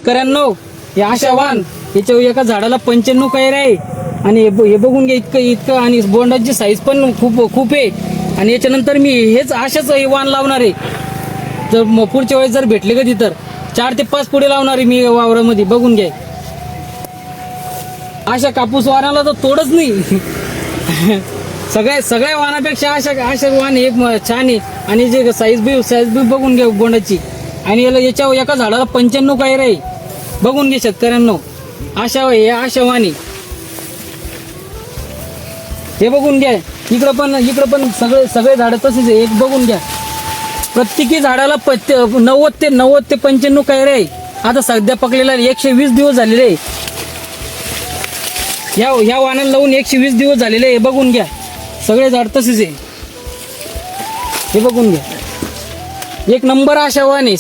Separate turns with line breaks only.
शेतकऱ्यांनो हे आशा वाण याच्या एका झाडाला 95 कैऱ्या आहे आणि हे बघून घ्या इतकं आणि बोंडाची साईज पण खूप आहे आणि याच्यानंतर मी हेच आशाच हे वाण लावणार आहे. जर पुढच्या वेळेस जर भेटले कधी तर 4 ते 5 पुढे लावणार आहे मी वावरामध्ये. बघून घ्या अशा कापूस वाणाला तर तोडच नाही. सगळ्या वाणापेक्षा अशा वाण हे छान आहे आणि जे साईज बी बघून घ्या बोंडाची आणि याच्या एका झाडाला 95 कैऱ्या आहे. बघून घ्या शेतकऱ्यांनो आशा वाण आहे. हे बघून घ्या इकडं पण सगळे झाडं तसेच आहे. एक बघून घ्या प्रत्येकी झाडाला 90 ते 95 कैऱ्या आहे. आता सध्या पकलेला 120 दिवस झालेले आहे. ह्या वाणाला लावून 120 दिवस झालेले आहे. बघून घ्या सगळे झाड तसेच आहे. हे बघून घ्या एक नंबर आशा वाण आहे.